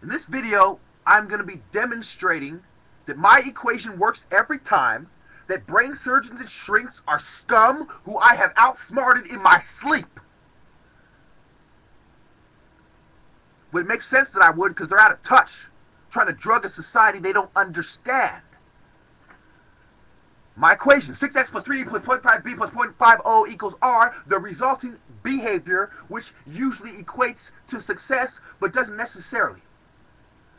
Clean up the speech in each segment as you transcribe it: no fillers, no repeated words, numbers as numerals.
In this video, I'm going to be demonstrating that my equation works every time, that brain surgeons and shrinks are scum who I have outsmarted in my sleep. But it makes sense that I would, because they're out of touch, trying to drug a society they don't understand. My equation, 6x plus 3 plus 0.5b plus 0.50 equals r, the resulting behavior, which usually equates to success, but doesn't necessarily.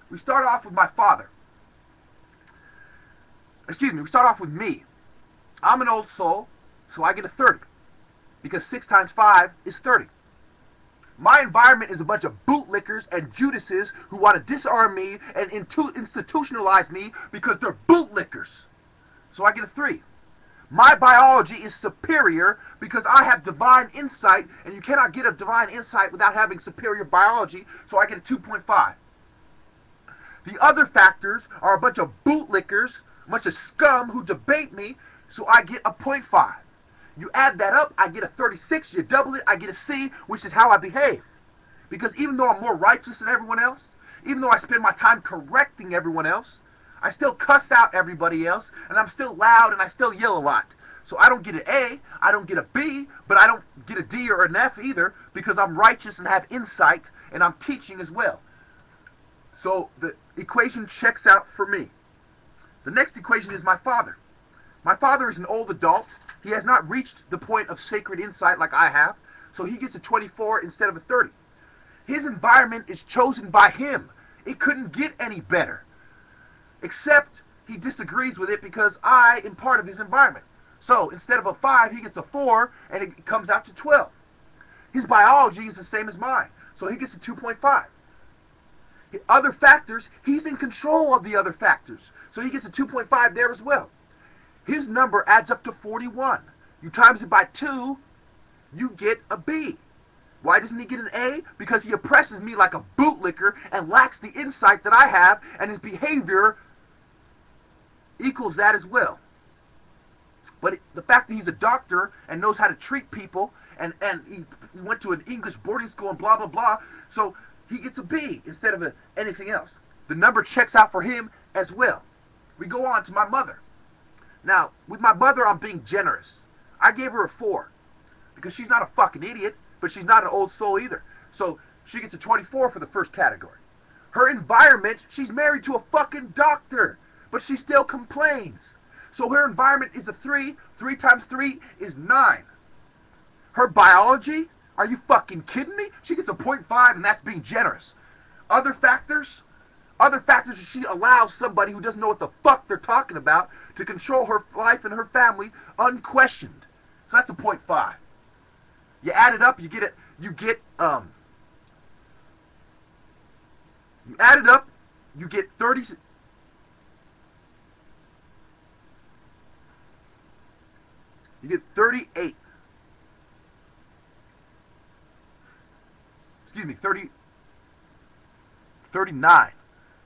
We start off with my father. We start off with me. I'm an old soul, so I get a 30. Because 6 times 5 is 30. My environment is a bunch of bootlickers and Judases who want to disarm me and institutionalize me because they're bootlickers. So I get a 3. My biology is superior because I have divine insight, and you cannot get a divine insight without having superior biology, so I get a 2.5. The other factors are a bunch of bootlickers, a bunch of scum who debate me, so I get a 0.5. You add that up, I get a 36, you double it, I get a C, which is how I behave. Because even though I'm more righteous than everyone else, even though I spend my time correcting everyone else, I still cuss out everybody else, and I'm still loud, and I still yell a lot. So I don't get an A, I don't get a B, but I don't get a D or an F either, because I'm righteous and have insight, and I'm teaching as well. So the equation checks out for me. The next equation is my father. My father is an old adult. He has not reached the point of sacred insight like I have, so he gets a 24 instead of a 30. His environment is chosen by him. It couldn't get any better. Except he disagrees with it because I am part of his environment. So instead of a 5, he gets a 4, and it comes out to 12. His biology is the same as mine, so he gets a 2.5. Other factors, he's in control of the other factors, so he gets a 2.5 there as well. His number adds up to 41. You times it by 2, you get a B. Why doesn't he get an A? Because he oppresses me like a bootlicker and lacks the insight that I have, and his behavior equals that as well. But the fact that he's a doctor and knows how to treat people, and he went to an English boarding school and blah, blah, blah, so he gets a B instead of anything else. The number checks out for him as well. We go on to my mother. Now, with my mother, I'm being generous. I gave her a 4 because she's not a fucking idiot, but she's not an old soul either. So she gets a 24 for the first category. Her environment, she's married to a fucking doctor, but she still complains. So her environment is a 3. 3 times 3 is 9. Her biology, are you fucking kidding me? She gets a 0.5, and that's being generous. Other factors is she allows somebody who doesn't know what the fuck they're talking about to control her life and her family unquestioned. So that's a 0.5. You add it up, you add it up, you get 30. You get 38. Excuse me, 39.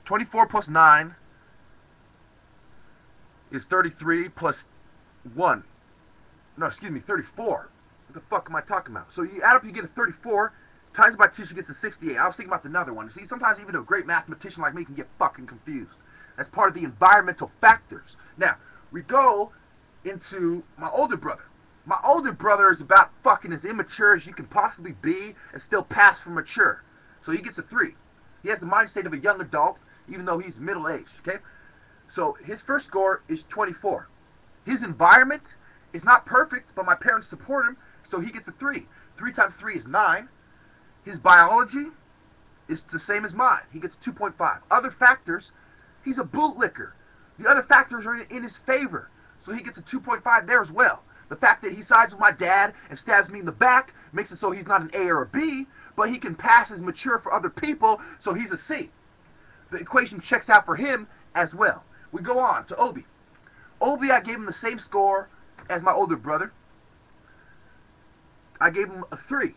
24 plus 9 is 33 plus 1. No, excuse me, 34. What the fuck am I talking about? So you add up, you get a 34. Times by 2, she gets a 68. I was thinking about another one. See, sometimes even a great mathematician like me can get fucking confused. That's part of the environmental factors. Now, we go into my older brother. My older brother is about fucking as immature as you can possibly be and still pass for mature. So he gets a 3. He has the mind state of a young adult, even though he's middle-aged, okay? So his first score is 24. His environment is not perfect, but my parents support him, so he gets a 3. 3 times 3 is 9. His biology is the same as mine. He gets a 2.5. Other factors, he's a bootlicker. The other factors are in his favor, so he gets a 2.5 there as well. The fact that he sides with my dad and stabs me in the back makes it so he's not an A or a B, but he can pass as mature for other people, so he's a C. The equation checks out for him as well. We go on to Obi. Obi, I gave him the same score as my older brother. I gave him a 3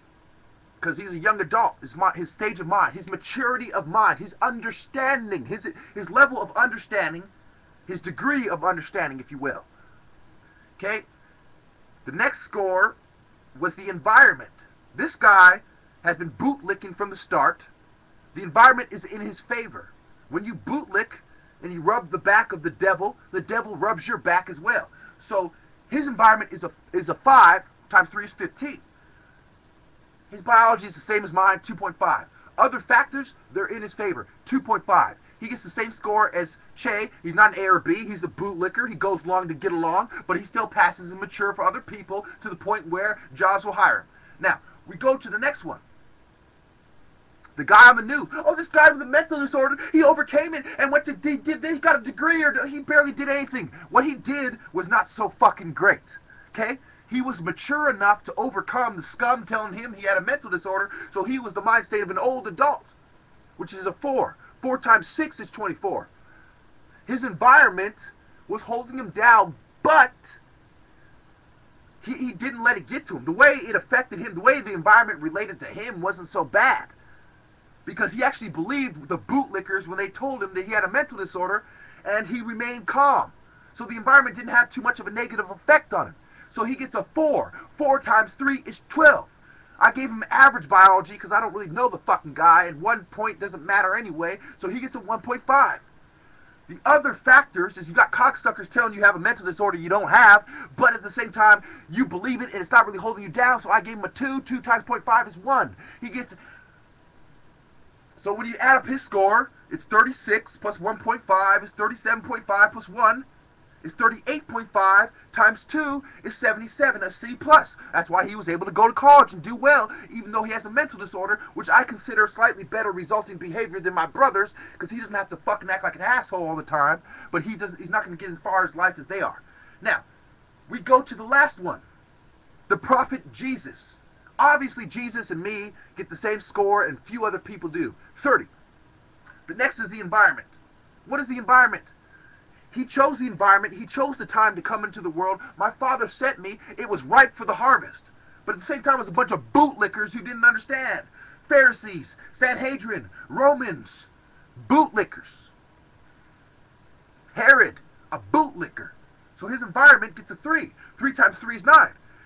because he's a young adult. His stage of mind, his maturity of mind, his understanding, his level of understanding, his degree of understanding, if you will. Okay? The next score was the environment. This guy has been bootlicking from the start. The environment is in his favor. When you bootlick and you rub the back of the devil rubs your back as well. So his environment is a 5 times 3 is 15. His biology is the same as mine, 2.5. Other factors, they're in his favor, 2.5. He gets the same score as Che. He's not an A or B. He's a bootlicker. He goes along to get along, but he still passes and mature for other people to the point where jobs will hire him. Now, we go to the next one. The guy on the news. Oh, this guy with a mental disorder, he overcame it and he got a degree, or he barely did anything. What he did was not so fucking great. Okay? He was mature enough to overcome the scum telling him he had a mental disorder, so he was the mind state of an old adult, which is a 4. 4 times 6 is 24. His environment was holding him down, but he didn't let it get to him. The way it affected him, the way the environment related to him wasn't so bad. Because he actually believed the bootlickers when they told him that he had a mental disorder, and he remained calm. So the environment didn't have too much of a negative effect on him. So he gets a 4. 4 times 3 is 12. I gave him average biology because I don't really know the fucking guy, and 1 point doesn't matter anyway, so he gets a 1.5. The other factors is you got cocksuckers telling you have a mental disorder you don't have, but at the same time, you believe it and it's not really holding you down, so I gave him a 2. 2 times 0.5 is 1. He gets... So when you add up his score, it's 36 plus 1.5 is 37.5 plus 1 is 38.5 times 2 is 77, a C+. That's why he was able to go to college and do well, even though he has a mental disorder, which I consider slightly better resulting behavior than my brother's, because he doesn't have to fucking act like an asshole all the time, but he's not going to get as far as life as they are. Now, we go to the last one, the prophet Jesus. Obviously, Jesus and me get the same score, and few other people do. 30. The next is the environment. What is the environment? He chose the environment. He chose the time to come into the world. My father sent me. It was ripe for the harvest. But at the same time, it was a bunch of bootlickers who didn't understand. Pharisees, Sanhedrin, Romans, bootlickers. Herod, a bootlicker. So his environment gets a 3. 3 times 3 is 9.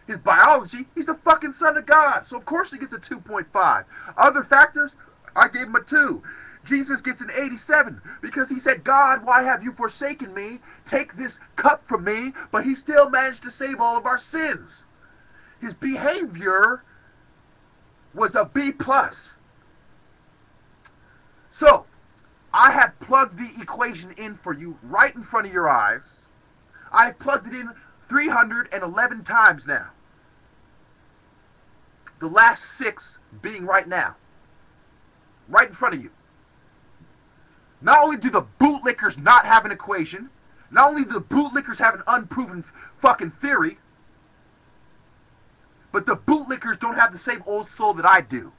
His biology, he's the fucking son of God. So of course he gets a 2.5. Other factors, I gave him a 2. Jesus gets an 87 because he said, God, why have you forsaken me? Take this cup from me. But he still managed to save all of our sins. His behavior was a B+. So, I have plugged the equation in for you right in front of your eyes. I've plugged it in 311 times now. The last 6 being right now. Right in front of you. Not only do the bootlickers not have an equation, not only do the bootlickers have an unproven fucking theory, but the bootlickers don't have the same old soul that I do.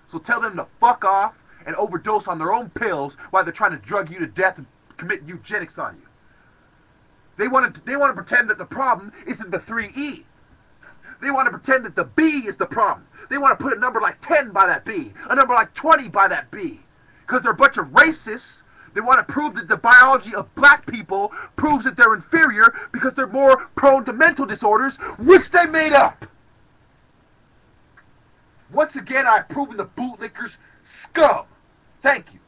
So tell them to fuck off and overdose on their own pills while they're trying to drug you to death and commit eugenics on you. They want to pretend that the problem isn't the 3E. They want to pretend that the B is the problem. They want to put a number like 10 by that B, a number like 20 by that B. Because they're a bunch of racists. They want to prove that the biology of black people proves that they're inferior because they're more prone to mental disorders, which they made up. Once again, I've proven the bootlickers scum. Thank you.